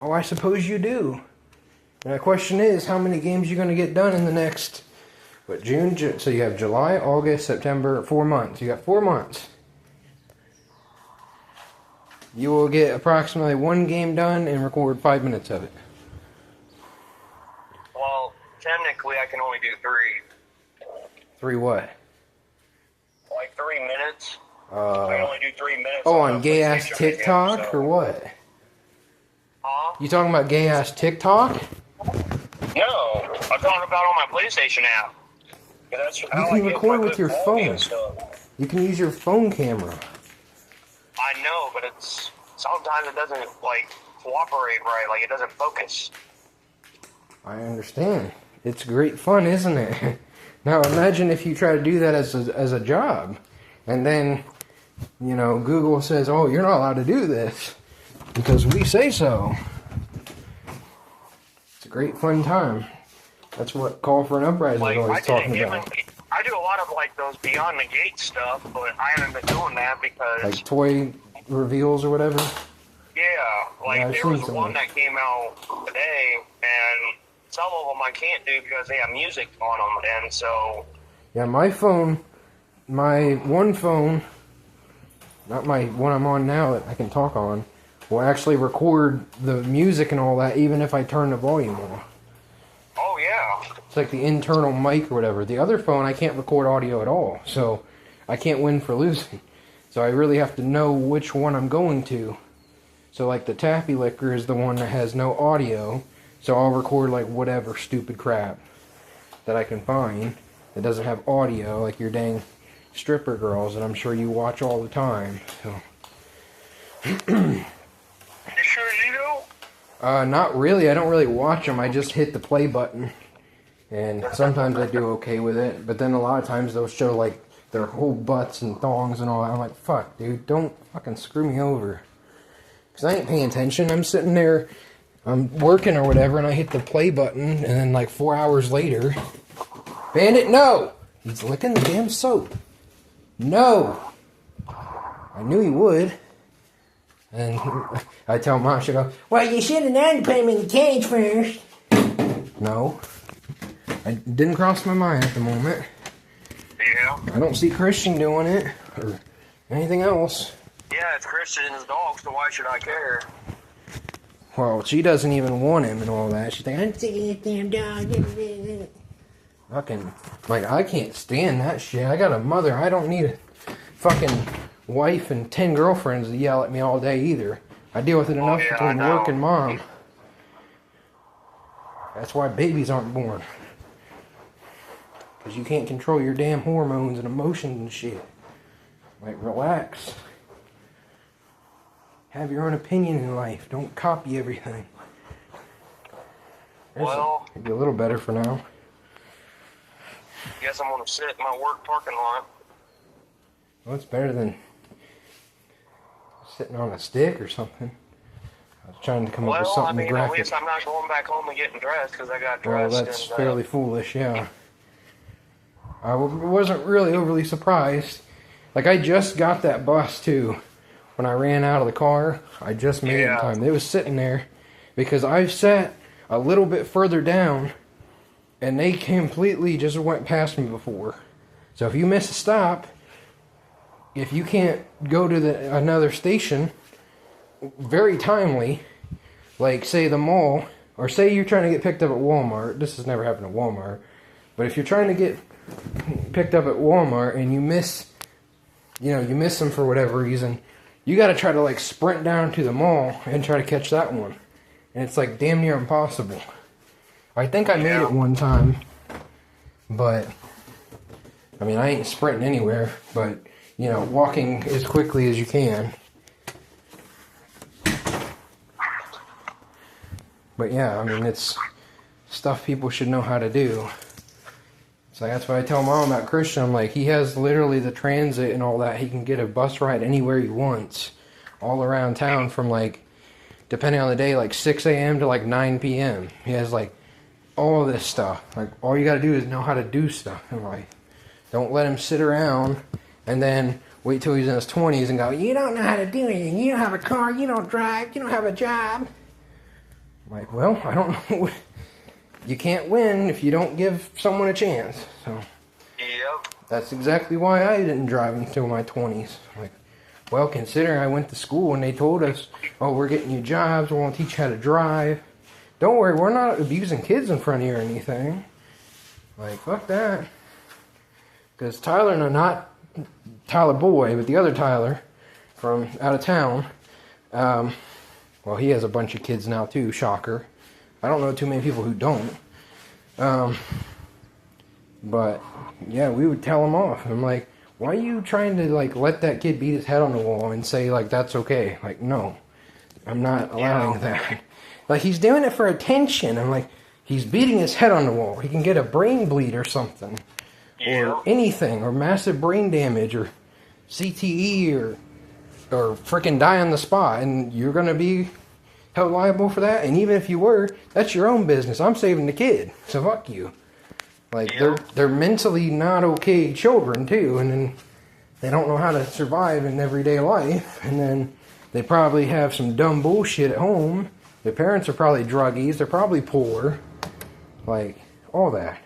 Oh, I suppose you do. And the question is, how many games you going to get done in the next, what, June? So you have July, August, September, 4 months. You got 4 months. You will get approximately 1 game done and record 5 minutes of it. Well, technically I can only do 3. 3 what? Like 3 minutes. I can only do 3 minutes. Oh, on gay-ass TikTok, or what? Huh? You talking about gay-ass TikTok? No, I'm talking about on my PlayStation app. That's You can record with your phone. You can use your phone camera. I know, but it's sometimes it doesn't like cooperate right. Like it doesn't focus. I understand. It's great fun, isn't it? Now imagine if you try to do that as a job, and then, you know, Google says, "Oh, you're not allowed to do this because we say so." It's a great fun time. That's what Call for an Uprising is always talking about. I do a lot of like those Beyond the Gate stuff, but I haven't been doing that because like toy reveals or whatever. Yeah, like Yeah, there was one that came out today, and some of them I can't do because they have music on them, and so. Yeah, my phone, my one phone, not my one I'm on now that I can talk on, will actually record the music and all that even if I turn the volume on. Oh, yeah. It's like the internal mic or whatever. The other phone, I can't record audio at all, so I can't win for losing. So I really have to know which one I'm going to. So like the Taffy Licker is the one that has no audio, so I'll record like whatever stupid crap that I can find that doesn't have audio, like your dang stripper girls that I'm sure you watch all the time. So. You sure you do? Not really. I don't really watch them. I just hit the play button. And sometimes I do okay with it. But then a lot of times they'll show like their whole butts and thongs and all that. I'm like, fuck, dude, don't fucking screw me over. Because I ain't paying attention. I'm sitting there, I'm working or whatever, and I hit the play button. And then like 4 hours later, Bandit, no! He's licking the damn soap. No! I knew he would. And I tell Mom, she'll go, well, you should have known to put him in the cage first. No. It didn't cross my mind at the moment. Yeah. I don't see Christian doing it, or anything else. Yeah, it's Christian's dog, so why should I care? Well, she doesn't even want him and all that. She's like, I'm sick of this damn dog. Fucking, like, I can't stand that shit. I got a mother. I don't need a fucking wife and 10 girlfriends to yell at me all day either. I deal with it enough between work and mom. That's why babies aren't born. Because you can't control your damn hormones and emotions and shit. Like, relax. Have your own opinion in life. Don't copy everything. Well, maybe a little better for now. Guess I'm going to sit in my work parking lot. Well, it's better than sitting on a stick or something. I was trying to come up with something graphic. At least I'm not going back home and getting dressed because I got dressed. Well, that's fairly foolish, yeah. I wasn't really overly surprised. Like, I just got that bus, too. When I ran out of the car, I just made it in time. It was sitting there because I sat a little bit further down and they completely just went past me before. So if you miss a stop, if you can't go to another station very timely, like say the mall, or say you're trying to get picked up at Walmart, this has never happened at Walmart, but if you're trying to get picked up at Walmart and you miss them for whatever reason, you got to try to like sprint down to the mall and try to catch that one. And it's like damn near impossible. I think I made it one time, but I mean, I ain't sprinting anywhere, but you know, walking as quickly as you can. But yeah, I mean, it's stuff people should know how to do. So that's why I tell Mom about Christian. I'm like, he has literally the transit and all that. He can get a bus ride anywhere he wants, all around town from like, depending on the day, like 6 a.m. to like 9 p.m. He has like all this stuff. Like, all you gotta do is know how to do stuff in life. Don't let him sit around and then wait till he's in his 20s and go, you don't know how to do anything. You don't have a car, you don't drive, you don't have a job. I'm like, well, I don't know. You can't win if you don't give someone a chance. So Yep. that's exactly why I didn't drive until my 20s. Like, well, considering I went to school and they told us, oh, we're getting you jobs, we're going to teach you how to drive. Don't worry, we're not abusing kids in front of you or anything. Like, fuck that. Because Tyler, no, not Tyler Boy, but the other Tyler from out of town, well, he has a bunch of kids now too, shocker. I don't know too many people who don't. But, yeah, we would tell him off. I'm like, why are you trying to, like, let that kid beat his head on the wall and say, like, that's okay? Like, no, I'm not allowing that. Like, he's doing it for attention. I'm like, he's beating his head on the wall. He can get a brain bleed or something. Or anything. Or massive brain damage. Or CTE. Or freaking die on the spot. And you're going to be held liable for that. And even if you were, that's your own business. I'm saving the kid. So fuck you. Like, they're mentally not okay children, too. And then they don't know how to survive in everyday life. And then they probably have some dumb bullshit at home. Their parents are probably druggies. They're probably poor. Like, all that.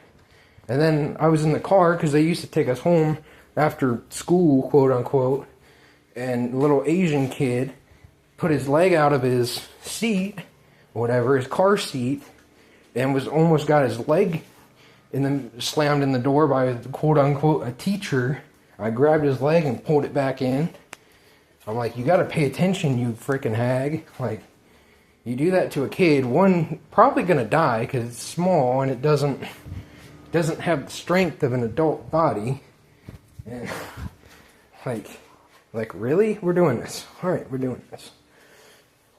And then I was in the car because they used to take us home after school, quote unquote. And a little Asian kid put his leg out of his seat, whatever, his car seat, and was almost got his leg and then slammed in the door by, quote unquote, a teacher. I grabbed his leg and pulled it back in. I'm like, you gotta pay attention, you freaking hag. Like, you do that to a kid, one, probably gonna die because it's small and it doesn't have the strength of an adult body. And, like really? We're doing this. Alright, we're doing this.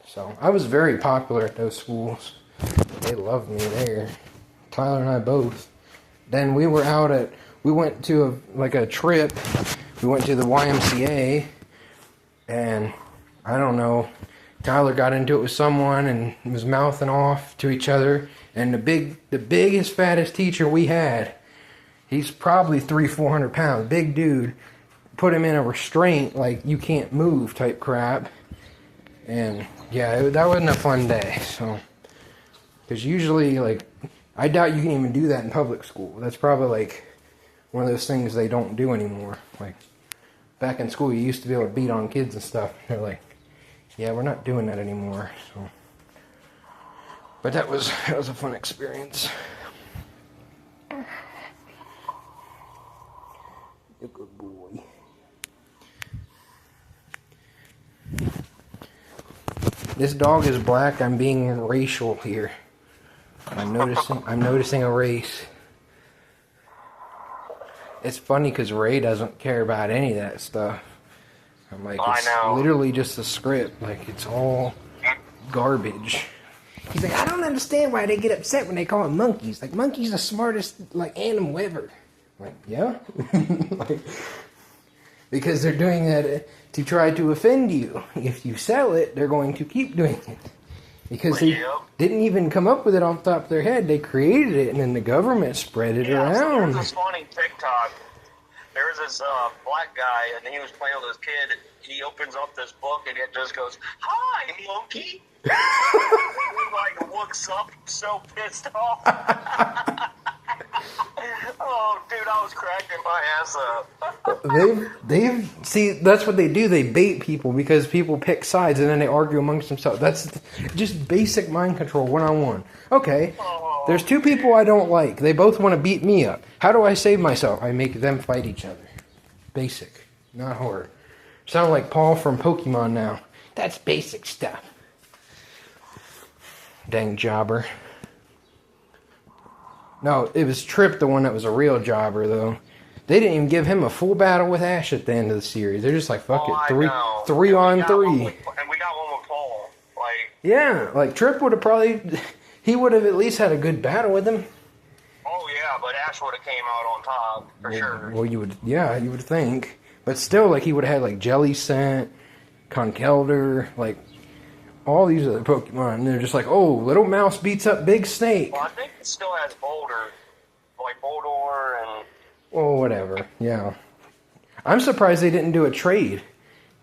So, I was very popular at those schools. They loved me there. Tyler and I both. Then we went to a trip. We went to the YMCA, and I don't know, Tyler got into it with someone and was mouthing off to each other. And the biggest, fattest teacher we had, he's probably 300-400 pounds, big dude, put him in a restraint, like you can't move type crap. And yeah, that wasn't a fun day. So, because usually, like, I doubt you can even do that in public school. That's probably like one of those things they don't do anymore. Like, back in school, you used to be able to beat on kids and stuff. They're like, yeah, we're not doing that anymore. So, but that was a fun experience. You're a good boy. This dog is black. I'm being racial here. I'm noticing a race. It's funny because Ray doesn't care about any of that stuff. I'm like, it's literally just a script. Like, it's all garbage. He's like, I don't understand why they get upset when they call them monkeys. Like, monkey's the smartest, like, animal ever. I'm like, yeah? Like, because they're doing that to try to offend you. If you sell it, they're going to keep doing it. Because they didn't even come up with it off the top of their head. They created it, and then the government spread it around. So there's this funny TikTok. There was this black guy, and he was playing with his kid. He opens up this book, and it just goes, "Hi, monkey." He like looks up, so pissed off. Oh, dude, I was cracking my ass up. See, that's what they do. They bait people because people pick sides and then they argue amongst themselves. That's just basic mind control, one-on-one. Okay, there's two people I don't like. They both want to beat me up. How do I save myself? I make them fight each other. Basic, not hard. Sound like Paul from Pokemon now. That's basic stuff. Dang jobber. No, it was Trip, the one that was a real jobber, though. They didn't even give him a full battle with Ash at the end of the series. They're just like, fuck it, three on three. And we got one with Paul. Like, yeah, like Trip would have probably, he would have at least had a good battle with him. Oh yeah, but Ash would have came out on top for sure. Well, you would think, but still, like he would have had like Jellicent, Conkeldurr, like all these other Pokemon. And they're just like, oh, little mouse beats up big snake. Well, I think it still has Boulder, like Boldor and. Well, whatever. Yeah, I'm surprised they didn't do a trade.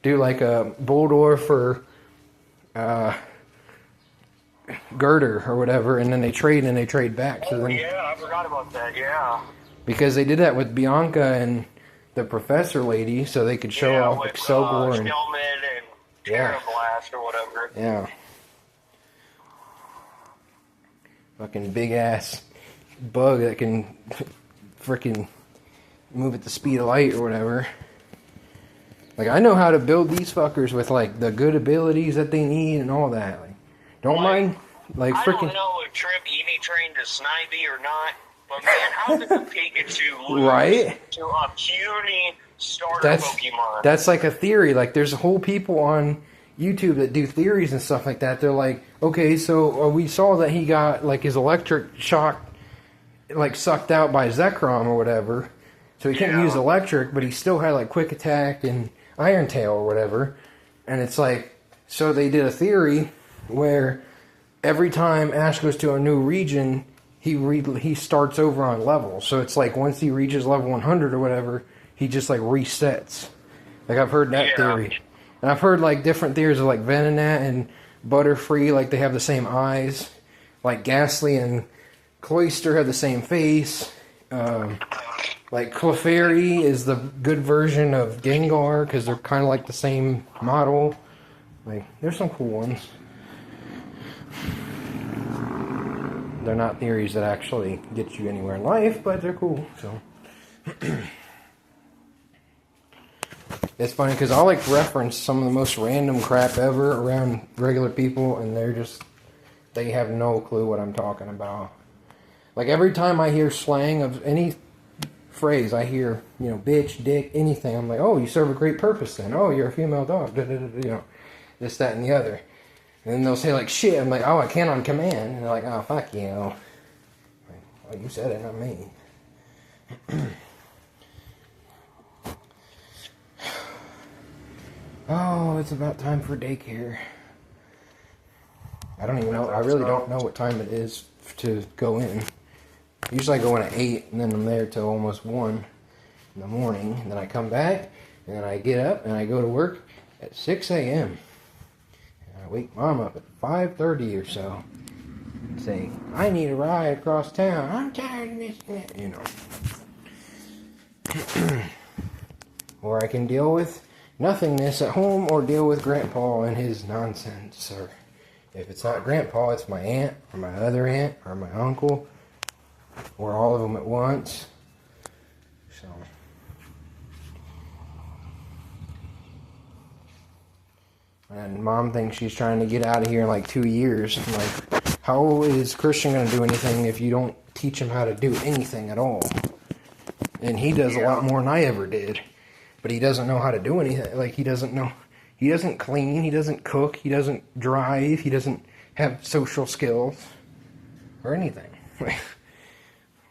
Do like a Boldor for, girder or whatever, and then they trade back. So then, yeah, I forgot about that. Yeah. because they did that with Bianca and the professor lady, so they could show off with, Excelgor and Stillman and Terra Blast or whatever. yeah, fucking big ass bug that can freaking move at the speed of light or whatever. Like, I know how to build these fuckers with like the good abilities that they need and all that. Like, don't mind, like I freaking. don't know if Trip Eevee trained to Snivy or not, but man, how did the Pikachu lose Right? to a puny starter Pokemon? That's like a theory. Like, there's whole people on YouTube that do theories and stuff like that. They're like, okay, so we saw that he got like his electric shock like sucked out by Zekrom or whatever, so he couldn't use electric, but he still had like quick attack and Iron Tail or whatever. And it's like, so they did a theory where every time Ash goes to a new region, he starts over on level. So it's like once he reaches level 100 or whatever, he just like resets. Like, I've heard that theory. And I've heard like different theories of like Venonat and Butterfree, like they have the same eyes. Like Ghastly and Cloyster have the same face. Like Clefairy is the good version of Gengar because they're kind of like the same model. Like, there's some cool ones. They're not theories that actually get you anywhere in life, but they're cool. So it's funny because I'll like reference some of the most random crap ever around regular people, and they have no clue what I'm talking about. Like, every time I hear slang of any phrase, I hear, you know, bitch, dick, anything, I'm like, oh, you serve a great purpose then. Oh, you're a female dog. You know, this, that, and the other. And then they'll say, like, shit. I'm like, oh, I can't on command. And they're like, oh, fuck you. Like, oh, you said it, not me. Oh, it's about time for daycare. I don't even know. I really don't know what time it is to go in. Usually I go in at 8, and then I'm there till almost 1 in the morning. And then I come back, and then I get up, and I go to work at 6 a.m. And I wake Mom up at 5:30 or so. And say, I need a ride across town. I'm tired of missing it. You know. Or I can deal with nothingness at home, or deal with Grandpa and his nonsense. Or if it's not Grandpa, it's my aunt, or my other aunt, or my uncle, or all of them at once. So, and Mom thinks she's trying to get out of here in like 2 years. I'm like, how is Christian going to do anything if you don't teach him how to do anything at all? And he does a lot more than I ever did. But he doesn't know how to do anything. Like, he doesn't know. He doesn't clean. He doesn't cook. He doesn't drive. He doesn't have social skills. Or anything.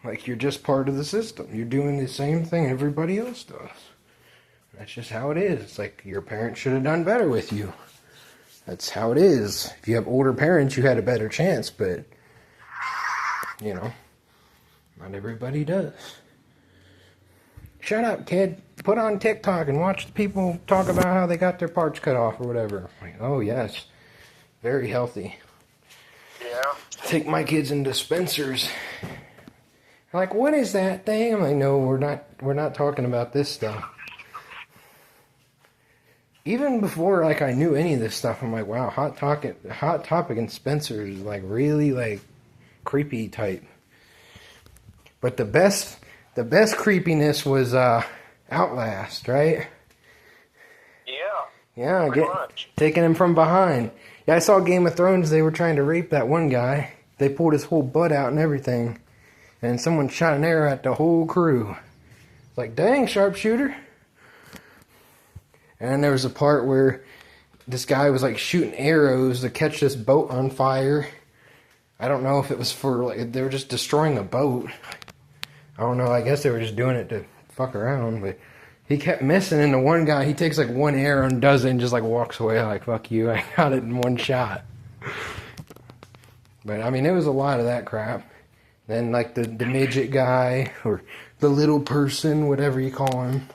Like, you're just part of the system. You're doing the same thing everybody else does. That's just how it is. It's like, your parents should have done better with you. That's how it is. If you have older parents, you had a better chance. But, you know, not everybody does. Shut up, kid. Put on TikTok and watch the people talk about how they got their parts cut off or whatever. Like, oh, yes. Very healthy. Yeah. Take my kids into Spencer's. They're like, what is that thing? I'm like, no, we're not talking about this stuff. Even before, like, I knew any of this stuff, I'm like, wow, Hot Topic and Spencer's is, like, really, like, creepy type. But the best creepiness was Outlast, right? Yeah, taking him from behind. Yeah, I saw Game of Thrones, they were trying to rape that one guy. They pulled his whole butt out and everything. And someone shot an arrow at the whole crew. It's like, dang, sharpshooter. And there was a part where this guy was like shooting arrows to catch this boat on fire. I don't know if it was for, like, they were just destroying a boat. I don't know, I guess they were just doing it to fuck around, but he kept missing, and the one guy, he takes like one arrow and does it and just like walks away like, fuck you, I got it in one shot. But I mean, it was a lot of that crap. Then like the midget guy, or the little person, whatever you call him,